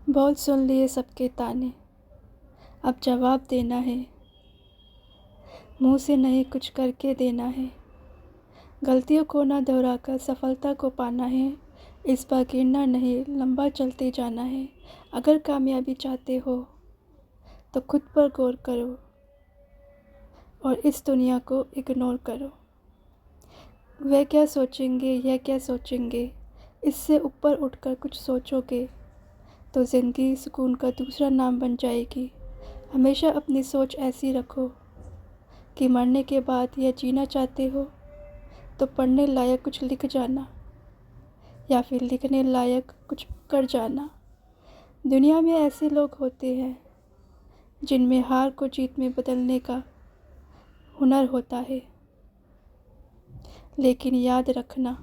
बहुत सुन लिए सबके ताने, अब जवाब देना है। मुंह से नहीं कुछ करके देना है। गलतियों को ना दोहराकर सफलता को पाना है। इस बार गिरना नहीं, लंबा चलते जाना है। अगर कामयाबी चाहते हो तो खुद पर गौर करो और इस दुनिया को इग्नोर करो। वे क्या सोचेंगे, यह क्या सोचेंगे, इससे ऊपर उठकर कुछ सोचोगे तो ज़िंदगी सुकून का दूसरा नाम बन जाएगी। हमेशा अपनी सोच ऐसी रखो कि मरने के बाद यह जीना चाहते हो तो पढ़ने लायक कुछ लिख जाना या फिर लिखने लायक कुछ कर जाना। दुनिया में ऐसे लोग होते हैं जिनमें हार को जीत में बदलने का हुनर होता है, लेकिन याद रखना,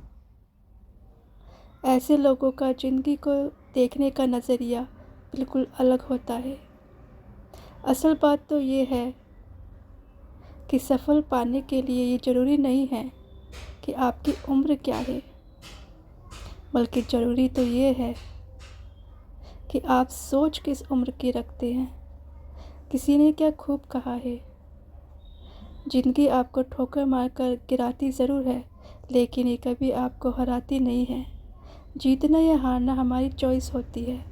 ऐसे लोगों का ज़िंदगी को देखने का नज़रिया बिल्कुल अलग होता है। असल बात तो ये है कि सफल पाने के लिए ये ज़रूरी नहीं है कि आपकी उम्र क्या है, बल्कि ज़रूरी तो ये है कि आप सोच किस उम्र की रखते हैं। किसी ने क्या खूब कहा है, ज़िंदगी आपको ठोकर मारकर गिराती ज़रूर है, लेकिन ये कभी आपको हराती नहीं है। जीतना या हारना हमारी चॉइस होती है।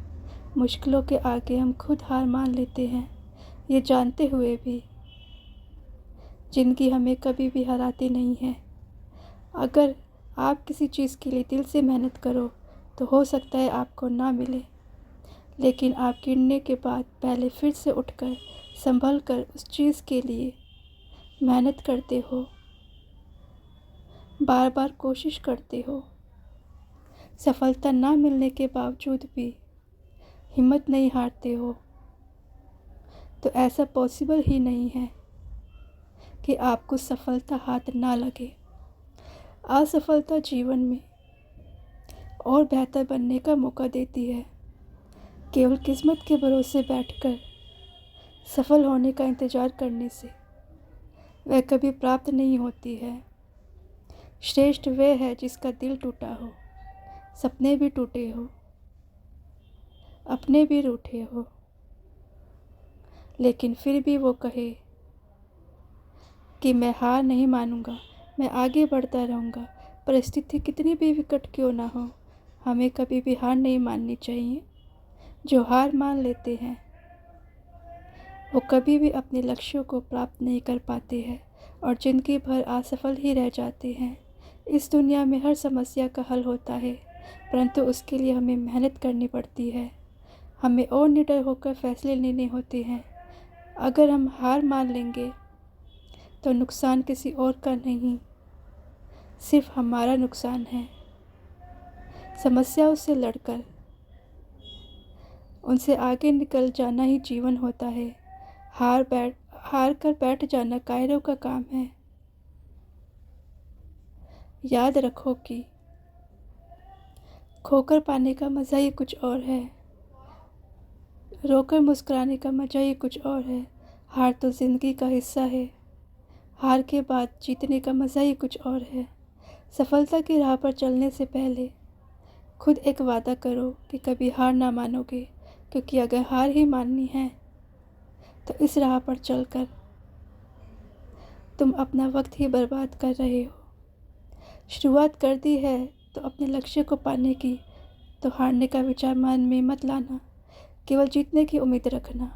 मुश्किलों के आगे हम खुद हार मान लेते हैं, ये जानते हुए भी। ज़िंदगी हमें कभी भी हराती नहीं है। अगर आप किसी चीज़ के लिए दिल से मेहनत करो तो हो सकता है आपको ना मिले, लेकिन आप गिरने के बाद पहले फिर से उठकर संभल कर उस चीज़ के लिए मेहनत करते हो, बार बार कोशिश करते हो। सफलता ना मिलने के बावजूद भी हिम्मत नहीं हारते हो, तो ऐसा पॉसिबल ही नहीं है कि आपको सफलता हाथ ना लगे। असफलता जीवन में और बेहतर बनने का मौका देती है। केवल किस्मत के भरोसे बैठकर सफल होने का इंतज़ार करने से वह कभी प्राप्त नहीं होती है। श्रेष्ठ वह है जिसका दिल टूटा हो, सपने भी टूटे हो, अपने भी रूठे हो, लेकिन फिर भी वो कहे कि मैं हार नहीं मानूंगा, मैं आगे बढ़ता रहूंगा। परिस्थिति कितनी भी विकट क्यों ना हो, हमें कभी भी हार नहीं माननी चाहिए। जो हार मान लेते हैं वो कभी भी अपने लक्ष्यों को प्राप्त नहीं कर पाते हैं और ज़िंदगी भर असफल ही रह जाते हैं। इस दुनिया में हर समस्या का हल होता है, परंतु उसके लिए हमें मेहनत करनी पड़ती है। हमें और निडर होकर फैसले लेने होते हैं। अगर हम हार मान लेंगे तो नुकसान किसी और का नहीं, सिर्फ हमारा नुकसान है। समस्याओं से लड़कर उनसे आगे निकल जाना ही जीवन होता है। हार कर बैठ जाना कायरों का काम है। याद रखो कि खोकर पाने का मज़ा ही कुछ और है, रोकर मुस्कुराने का मज़ा ही कुछ और है। हार तो ज़िंदगी का हिस्सा है, हार के बाद जीतने का मज़ा ही कुछ और है। सफलता की राह पर चलने से पहले खुद एक वादा करो कि कभी हार ना मानोगे, क्योंकि अगर हार ही माननी है तो इस राह पर चलकर तुम अपना वक्त ही बर्बाद कर रहे हो। शुरुआत कर दी है तो अपने लक्ष्य को पाने की, तो हारने का विचार मन में मत लाना, केवल जीतने की उम्मीद रखना।